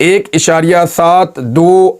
1.72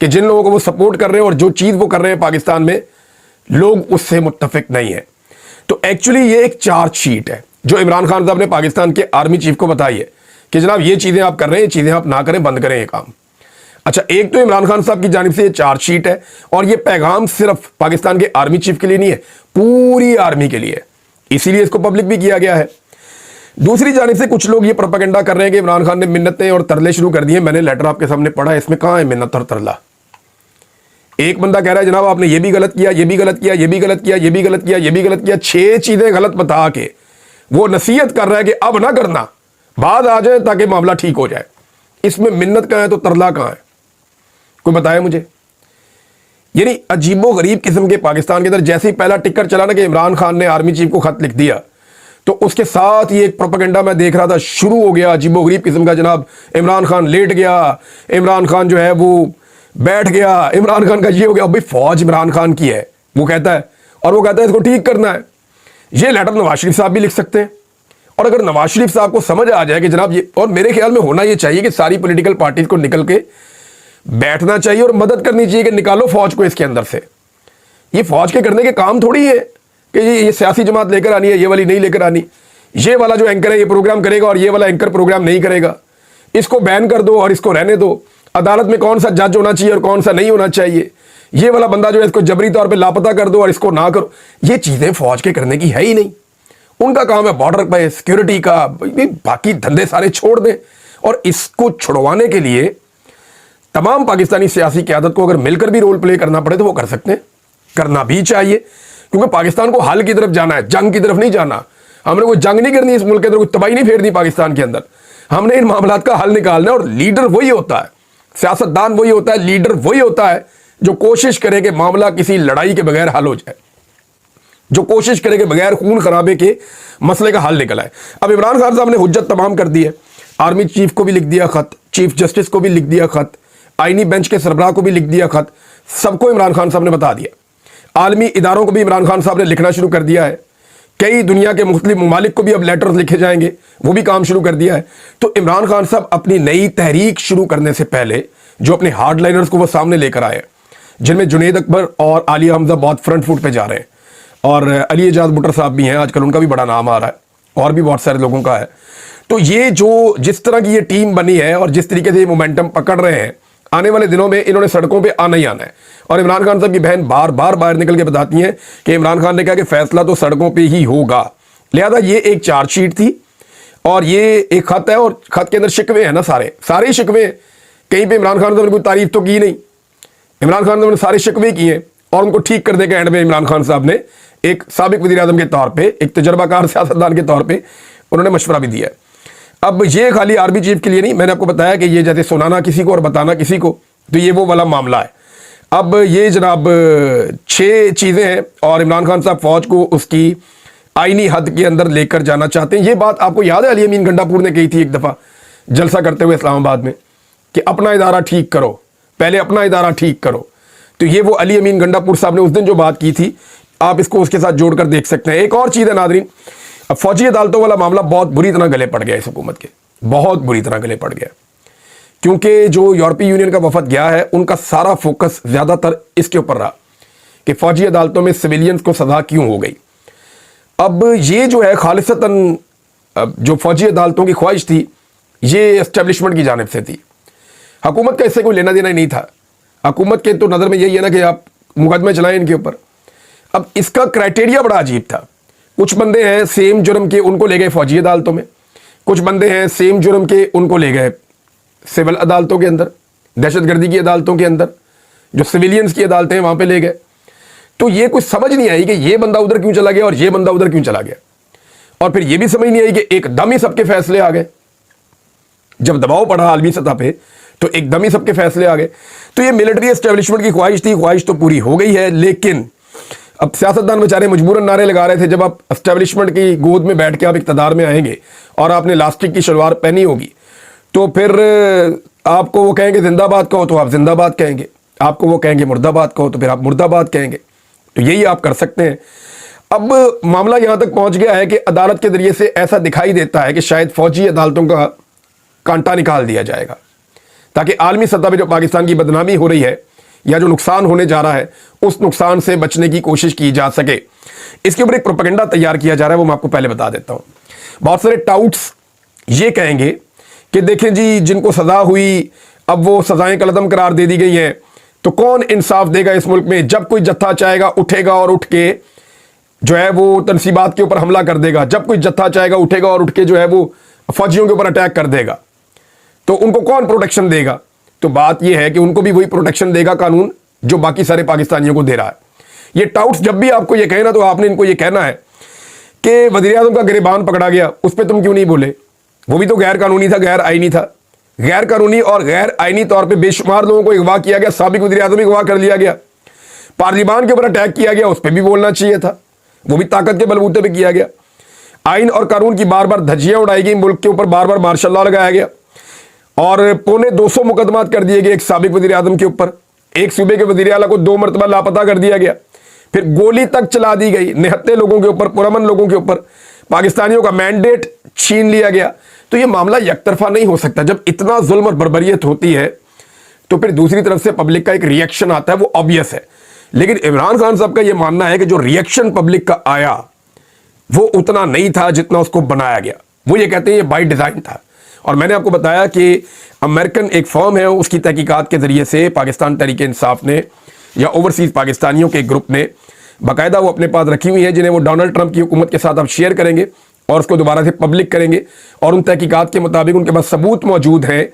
کہ جن لوگوں کو وہ سپورٹ کر رہے ہیں اور جو چیز وہ کر رہے ہیں پاکستان میں لوگ اس سے متفق نہیں ہیں. تو ایکچولی یہ ایک چارج شیٹ ہے جو عمران خان صاحب نے پاکستان کے آرمی چیف کو بتائی ہے کہ جناب یہ چیزیں آپ کر رہے ہیں، یہ چیزیں آپ نہ کریں، بند کریں یہ کام. اچھا، ایک تو عمران خان صاحب کی جانب سے یہ چارج شیٹ ہے اور یہ پیغام صرف پاکستان کے آرمی چیف کے لیے نہیں ہے، پوری آرمی کے لیے ہے، اسی لیے اس کو پبلک بھی کیا گیا ہے. دوسری جانب سے کچھ لوگ یہ پروپیگنڈا کر رہے ہیں کہ عمران خان نے منتیں اور ترلے شروع کر دیے. میں نے لیٹر آپ کے سامنے پڑھا ہے، اس میں کہاں ہے منت اور ترلا؟ ایک بندہ کہہ رہا ہے جناب آپ نے یہ بھی غلط کیا، یہ بھی غلط کیا، یہ بھی غلط کیا، یہ بھی غلط کیا، یہ بھی غلط کیا. 6 چیزیں غلط بتا کے وہ نصیحت کر رہا ہے کہ اب نہ کرنا، بعد آ جائے تاکہ معاملہ ٹھیک ہو جائے. اس میں منت کہاں ہے تو ترلا کہاں ہے؟ کوئی بتائے مجھے. یعنی عجیب و غریب قسم کے پاکستان کے اندر جیسے ہی پہلا ٹکر چلا نا کہ عمران خان نے آرمی چیف کو خط لکھ دیا تو اس کے ساتھ یہ ایک پروپیگنڈا میں دیکھ رہا تھا شروع ہو گیا عجیب و غریب قسم کا. جناب عمران خان لیٹ گیا، عمران خان جو ہے وہ بیٹھ گیا، عمران خان کا یہ ہو گیا. بھائی فوج عمران خان کی ہے، وہ کہتا ہے، اور وہ کہتا ہے اس کو ٹھیک کرنا ہے. یہ لیٹر نواز شریف صاحب بھی لکھ سکتے ہیں. اور اگر نواز شریف صاحب کو سمجھ آ جائے کہ جناب یہ، اور میرے خیال میں ہونا یہ چاہیے کہ ساری پولیٹیکل پارٹیز کو نکل کے بیٹھنا چاہیے اور مدد کرنی چاہیے کہ نکالو فوج کو اس کے اندر سے. یہ فوج کے کرنے کے کام تھوڑی ہے کہ یہ سیاسی جماعت لے کر آنی ہے، یہ والی نہیں لے کر آنی. یہ والا جو اینکر ہے یہ پروگرام کرے گا اور یہ والا اینکر پروگرام نہیں کرے گا. اس کو بین کر دو اور اس کو رہنے دو. عدالت میں کون سا جج ہونا چاہیے اور کون سا نہیں ہونا چاہیے. یہ والا بندہ جو ہے اس کو جبری طور پہ لاپتہ کر دو اور اس کو نہ کرو. یہ چیزیں فوج کے کرنے کی ہے ہی نہیں. ان کا کام ہے بارڈر پہ سیکیورٹی کا، باقی دھندے سارے چھوڑ دیں. اور اس کو چھڑوانے کے لیے تمام پاکستانی سیاسی قیادت کو اگر مل کر بھی رول پلے کرنا پڑے تو وہ کر سکتے ہیں، کرنا بھی چاہیے. کیونکہ پاکستان کو حل کی طرف جانا ہے، جنگ کی طرف نہیں جانا. ہم نے کوئی جنگ نہیں کرنی اس ملک کے اندر، کوئی تباہی نہیں پھیرنی پاکستان کے اندر. ہم نے ان معاملات کا حل نکالنا ہے. اور لیڈر وہی ہوتا ہے، سیاستدان وہی ہوتا ہے، لیڈر وہی ہوتا ہے جو کوشش کرے کہ معاملہ کسی لڑائی کے بغیر حل ہو جائے، جو کوشش کرے کہ بغیر خون خرابے کے مسئلے کا حل نکل آئے. اب عمران خان صاحب نے حجت تمام کر دی ہے. آرمی چیف کو بھی لکھ دیا خط، چیف جسٹس کو بھی لکھ دیا خط، آئینی بینچ کے سربراہ کو بھی لکھ دیا خط. سب کو عمران خان صاحب نے بتا دیا. عالمی اداروں کو بھی عمران خان صاحب نے لکھنا شروع کر دیا ہے. کئی دنیا کے مختلف ممالک کو بھی اب لیٹرز لکھے جائیں گے، وہ بھی کام شروع کر دیا ہے. تو عمران خان صاحب اپنی نئی تحریک شروع کرنے سے پہلے جو اپنے ہارڈ لائنرز کو وہ سامنے لے کر آئے، جن میں جنید اکبر اور عالیہ حمزہ بہت فرنٹ فوٹ پہ جا رہے ہیں، اور علی اعجاز بٹر صاحب بھی ہیں، آج کل ان کا بھی بڑا نام آ رہا ہے، اور بھی بہت سارے لوگوں کا ہے. تو یہ جو جس طرح کی یہ ٹیم بنی ہے اور جس طریقے سے یہ مومنٹم پکڑ رہے ہیں، آنے والے دنوں میں انہوں نے سڑکوں پہ آنا ہی آنا ہے. اور عمران خان صاحب کی بہن بار بار باہر نکل کے بتاتی ہیں کہ عمران خان نے کہا کہ فیصلہ تو سڑکوں پہ ہی ہوگا. لہذا یہ ایک چارج شیٹ تھی اور یہ ایک خط ہے، اور خط کے اندر شکوے ہیں نا، سارے شکوے ہیں. کہیں پہ عمران خان صاحب نے کوئی تعریف تو کی نہیں. عمران خان صاحب نے سارے شکوے کیے ہیں اور ان کو ٹھیک کرنے کے اینڈ میں عمران خان صاحب نے ایک سابق وزیر اعظم کے طور پہ، ایک تجربہ کار سیاستدان کے طور پہ انہوں نے مشورہ بھی دیا ہے. اب یہ خالی آرمی چیف کے لیے نہیں، میں نے آپ کو بتایا کہ یہ جیسے سنانا کسی کو اور بتانا کسی کو، تو یہ وہ والا معاملہ ہے. اب یہ جناب 6 چیزیں ہیں اور عمران خان صاحب فوج کو اس کی آئینی حد کے اندر لے کر جانا چاہتے ہیں. یہ بات آپ کو یاد ہے علی امین گنڈا پور نے کہی تھی ایک دفعہ جلسہ کرتے ہوئے اسلام آباد میں کہ اپنا ادارہ ٹھیک کرو، پہلے اپنا ادارہ ٹھیک کرو. تو یہ وہ علی امین گنڈا پور صاحب نے اس دن جو بات کی تھی، آپ اس کو اس کے ساتھ جوڑ کر دیکھ سکتے ہیں. ایک اور چیز ہے ناظرین، اب فوجی عدالتوں والا معاملہ بہت بری طرح گلے پڑ گیا اس حکومت کے، بہت بری طرح گلے پڑ گیا. کیونکہ جو یورپی یونین کا وفد گیا ہے ان کا سارا فوکس زیادہ تر اس کے اوپر رہا کہ فوجی عدالتوں میں سویلینز کو سزا کیوں ہو گئی. اب یہ جو ہے خالصتاً جو فوجی عدالتوں کی خواہش تھی یہ اسٹیبلشمنٹ کی جانب سے تھی. حکومت کا اس سے کوئی لینا دینا ہی نہیں تھا. حکومت کے تو نظر میں یہی ہے نا کہ آپ مقدمے چلائیں ان کے اوپر. اب اس کا کرائٹیریا بڑا عجیب تھا. کچھ بندے ہیں سیم جرم کے، ان کو لے گئے فوجی عدالتوں میں. کچھ بندے ہیں سیم جرم کے، ان کو لے گئے سول عدالتوں کے اندر، دہشت گردی کی عدالتوں کے اندر، جو سویلینز کی عدالتیں ہیں وہاں پہ لے گئے. تو یہ کچھ سمجھ نہیں آئی کہ یہ بندہ ادھر کیوں چلا گیا اور یہ بندہ ادھر کیوں چلا گیا. اور پھر یہ بھی سمجھ نہیں آئی کہ ایک دم ہی سب کے فیصلے آ گئے. جب دباؤ پڑا عالمی سطح پہ تو ایک دم ہی سب کے فیصلے آ گئے. تو یہ ملٹری اسٹیبلشمنٹ کی خواہش تھی، خواہش تو پوری ہو گئی ہے. لیکن اب سیاستدان بیچارے مجبوراً نعرے لگا رہے تھے. جب آپ اسٹیبلشمنٹ کی گود میں بیٹھ کے آپ اقتدار میں آئیں گے اور آپ نے لاسٹک کی شلوار پہنی ہوگی تو پھر آپ کو وہ کہیں گے زندہ باد کہو تو آپ زندہ باد کہیں گے، آپ کو وہ کہیں گے مردہ باد کہو تو پھر آپ مردہ باد کہیں گے. تو یہی آپ کر سکتے ہیں. اب معاملہ یہاں تک پہنچ گیا ہے کہ عدالت کے ذریعے سے ایسا دکھائی دیتا ہے کہ شاید فوجی عدالتوں کا کانٹا نکال دیا جائے گا تاکہ عالمی سطح پہ جو پاکستان کی بدنامی ہو رہی ہے یا جو نقصان ہونے جا رہا ہے اس نقصان سے بچنے کی کوشش کی جا سکے. اس کے اوپر ایک پروپیگنڈا تیار کیا جا رہا ہے, وہ میں آپ کو پہلے بتا دیتا ہوں. بہت سارے ٹاؤٹس یہ کہیں گے کہ دیکھیں جی جن کو سزا ہوئی اب وہ سزائیں کالعدم قرار دے دی گئی ہیں, تو کون انصاف دے گا اس ملک میں؟ جب کوئی جتھا چاہے گا اٹھے گا اور اٹھ کے جو ہے وہ تنصیبات کے اوپر حملہ کر دے گا, جب کوئی جتھا چاہے گا اٹھے گا اور اٹھ کے جو ہے وہ فوجیوں کے اوپر اٹیک کر دے گا, تو ان کو کون پروٹیکشن دے گا؟ تو بات یہ ہے کہ ان کو بھی وہی پروٹیکشن دے گا قانون جو باقی سارے پاکستانیوں کو دے رہا ہے. یہ ٹاؤٹس جب بھی آپ کو یہ کہنا تو آپ نے ان کو یہ کہنا ہے کہ وزیر اعظم کا گریبان پکڑا گیا, اس پہ تم کیوں نہیں بولے؟ وہ بھی تو غیر قانونی تھا, غیر آئینی تھا. غیر قانونی اور غیر آئینی طور پہ بے شمار لوگوں کو اغوا کیا گیا, سابق وزیر اعظم اغوا کر لیا گیا, پارلیمان کے اوپر اٹیک کیا گیا, اس پہ بھی بولنا چاہیے تھا, وہ بھی طاقت کے بلبوتے پہ کیا گیا. آئین اور قانون کی بار بار دھجیاں اڑائی گئی, ملک کے اوپر بار بار مارشل لا لگایا گیا اور 250 مقدمات کر دیے گئے ایک سابق وزیر اعظم کے اوپر. ایک صوبے کے وزیر اعلیٰ کو 2 مرتبہ لاپتہ کر دیا گیا, پھر گولی تک چلا دی گئی نہتے لوگوں کے اوپر, پرامن لوگوں کے اوپر, پاکستانیوں کا مینڈیٹ چھین لیا گیا. تو یہ معاملہ یک طرفہ نہیں ہو سکتا. جب اتنا ظلم اور بربریت ہوتی ہے تو پھر دوسری طرف سے پبلک کا ایک ریئیکشن آتا ہے, وہ آبویس ہے. لیکن عمران خان صاحب کا یہ ماننا ہے کہ جو ریئیکشن پبلک کا آیا وہ اتنا نہیں تھا جتنا اس کو بنایا گیا. وہ یہ کہتے ہیں یہ بائی ڈیزائن تھا. اور میں نے آپ کو بتایا کہ امریکن ایک فرم ہے, اس کی تحقیقات کے ذریعے سے پاکستان تحریک انصاف نے یا اوورسیز پاکستانیوں کے گروپ نے باقاعدہ وہ اپنے پاس رکھی ہوئی ہیں, جنہیں وہ ڈونلڈ ٹرمپ کی حکومت کے ساتھ اب شیئر کریں گے اور اس کو دوبارہ سے پبلک کریں گے. اور ان تحقیقات کے مطابق ان کے پاس ثبوت موجود ہیں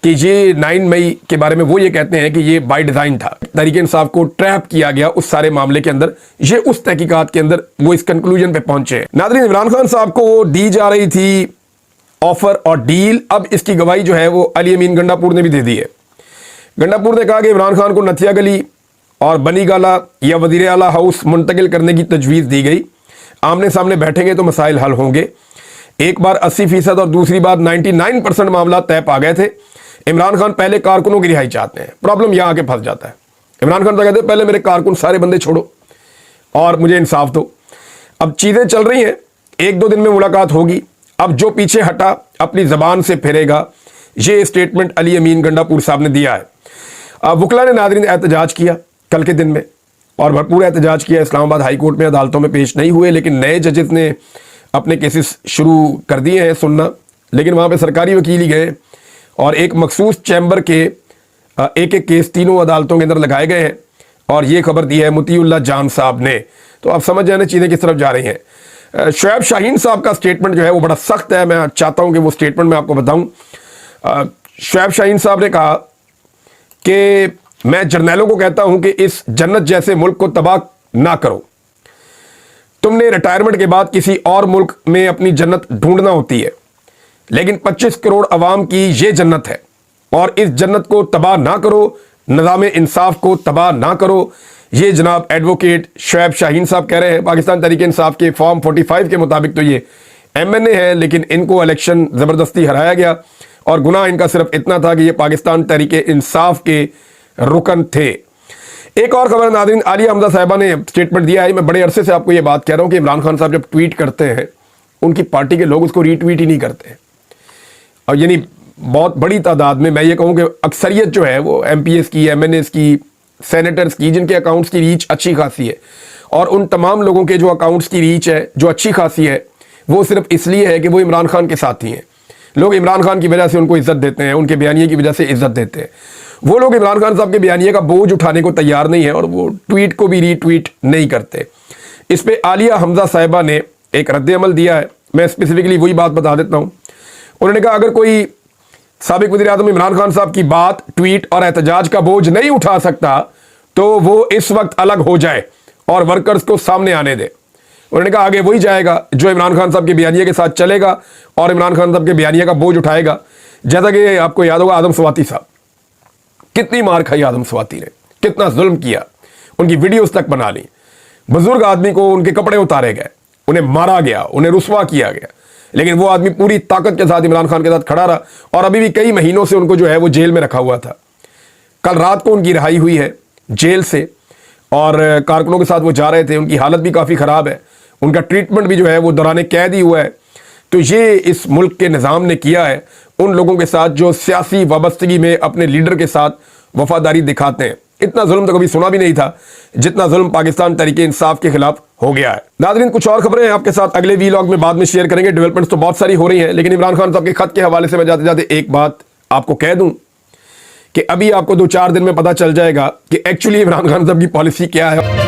کہ یہ 9 مئی کے بارے میں وہ یہ کہتے ہیں کہ یہ بائی ڈیزائن تھا, تحریک انصاف کو ٹریپ کیا گیا اس سارے معاملے کے اندر. یہ اس تحقیقات کے اندر وہ اس کنکلوژن پہ پہنچے ہیں. ناظرین, عمران خان صاحب کو دی جا رہی تھی آفر اور ڈیل, اب اس کی گواہی جو ہے وہ علی امین گنڈا پور نے بھی دے دی ہے. گنڈا پور نے کہا کہ عمران خان کو نتھیا گلی اور بنی گالا یا وزیر اعلیٰ ہاؤس منتقل کرنے کی تجویز دی گئی. آمنے سامنے بیٹھیں گے تو مسائل حل ہوں گے. ایک بار 80% اور دوسری بار 99% معاملات طے پا گئے تھے. عمران خان پہلے کارکنوں کی رہائی چاہتے ہیں, پرابلم یہاں آ کے پھنس جاتا ہے. عمران خان تو کہتے ہیں پہلے میرے کارکن سارے بندے چھوڑو اور مجھے انصاف دو. اب چیزیں چل رہی ہیں, 1-2 دن میں ملاقات ہوگی. اب جو پیچھے ہٹا اپنی زبان سے پھرے گا. یہ اسٹیٹمنٹ علی امین گنڈا پور صاحب نے دیا ہے. وکلا نے ناظرین احتجاج کیا کل کے دن میں اور بھرپور احتجاج کیا. اسلام آباد ہائی کورٹ میں عدالتوں میں پیش نہیں ہوئے, لیکن نئے ججز نے اپنے کیسز شروع کر دیے ہیں سننا. لیکن وہاں پہ سرکاری وکیل ہی گئے اور ایک مخصوص چیمبر کے ایک کیس تینوں عدالتوں کے اندر لگائے گئے ہیں. اور یہ خبر دی ہے مطیع اللہ جان صاحب نے. تو آپ سمجھ جائیں چیزیں کس طرف جا رہی ہیں. شعیب شاہین صاحب کا سٹیٹمنٹ جو ہے وہ بڑا سخت ہے. میں چاہتا ہوں کہ وہ سٹیٹمنٹ میں آپ کو بتاؤں. شعیب شاہین صاحب نے کہا کہ میں جرنیلوں کو کہتا ہوں کہ اس جنت جیسے ملک کو تباہ نہ کرو. تم نے ریٹائرمنٹ کے بعد کسی اور ملک میں اپنی جنت ڈھونڈنا ہوتی ہے, لیکن 25 کروڑ عوام کی یہ جنت ہے اور اس جنت کو تباہ نہ کرو, نظام انصاف کو تباہ نہ کرو. یہ جناب ایڈوکیٹ شعیب شاہین صاحب کہہ رہے ہیں. پاکستان تحریک انصاف کے فارم 45 کے مطابق تو یہ MNA ہے, لیکن ان کو الیکشن زبردستی ہرایا گیا اور گناہ ان کا صرف اتنا تھا کہ یہ پاکستان تحریک انصاف کے رکن تھے. ایک اور خبر ناظرین, عالیہ حمزہ صاحبہ نے سٹیٹمنٹ دیا ہے. میں بڑے عرصے سے آپ کو یہ بات کہہ رہا ہوں کہ عمران خان صاحب جب ٹویٹ کرتے ہیں ان کی پارٹی کے لوگ اس کو ری ٹویٹ ہی نہیں کرتے ہیں. اور یعنی بہت بڑی تعداد میں یہ کہوں کہ اکثریت جو ہے وہ MPs کی, MNAs کی, سینیٹرز کی, جن کے اکاؤنٹس کی ریچ اچھی خاصی ہے. اور ان تمام لوگوں کے جو اکاؤنٹس کی ریچ ہے جو اچھی خاصی ہے وہ صرف اس لیے ہے کہ وہ عمران خان کے ساتھی ہیں. لوگ عمران خان کی وجہ سے ان کو عزت دیتے ہیں, ان کے بیانیے کی وجہ سے عزت دیتے ہیں. وہ لوگ عمران خان صاحب کے بیانیے کا بوجھ اٹھانے کو تیار نہیں ہیں اور وہ ٹویٹ کو بھی ری ٹویٹ نہیں کرتے. اس پہ عالیہ حمزہ صاحبہ نے ایک رد عمل دیا ہے. میں اسپیسیفکلی وہی بات بتا دیتا ہوں. انہوں نے کہا اگر کوئی سابق وزیر اعظم عمران خان صاحب کی بات, ٹویٹ اور احتجاج کا بوجھ نہیں اٹھا سکتا تو وہ اس وقت الگ ہو جائے اور ورکرز کو سامنے آنے دے. انہوں نے کہا آگے وہی جائے گا جو عمران خان صاحب کے بیانیے کے ساتھ چلے گا اور عمران خان صاحب کے بیانیے کا بوجھ اٹھائے گا. جیسا کہ آپ کو یاد ہوگا آدم سواتی صاحب, کتنی مار کھائی آدم سواتی نے, کتنا ظلم کیا, ان کی ویڈیوز تک بنا لی. بزرگ آدمی کو ان کے کپڑے اتارے گئے, انہیں مارا گیا, انہیں رسوا کیا گیا, لیکن وہ آدمی پوری طاقت کے ساتھ عمران خان کے ساتھ کھڑا رہا اور ابھی بھی کئی مہینوں سے ان کو جو ہے وہ جیل میں رکھا ہوا تھا. کل رات کو ان کی رہائی ہوئی ہے جیل سے اور کارکنوں کے ساتھ وہ جا رہے تھے. ان کی حالت بھی کافی خراب ہے, ان کا ٹریٹمنٹ بھی جو ہے وہ دوران قید ہی ہوا ہے. تو یہ اس ملک کے نظام نے کیا ہے ان لوگوں کے ساتھ جو سیاسی وابستگی میں اپنے لیڈر کے ساتھ وفاداری دکھاتے ہیں. اتنا ظلم تو کبھی سنا بھی نہیں تھا جتنا ظلم پاکستان تحریک انصاف کے خلاف ہو گیا ہے. ناظرین کچھ اور خبریں آپ کے ساتھ اگلے وی لاگ میں بعد میں شیئر کریں گے. ڈیولپمنٹس تو بہت ساری ہو رہی ہیں, لیکن عمران خان صاحب کے خط کے حوالے سے میں جاتے جاتے ایک بات آپ کو کہہ دوں کہ ابھی آپ کو 2-4 دن میں پتہ چل جائے گا کہ ایکچولی عمران خان صاحب کی پالیسی کیا ہے.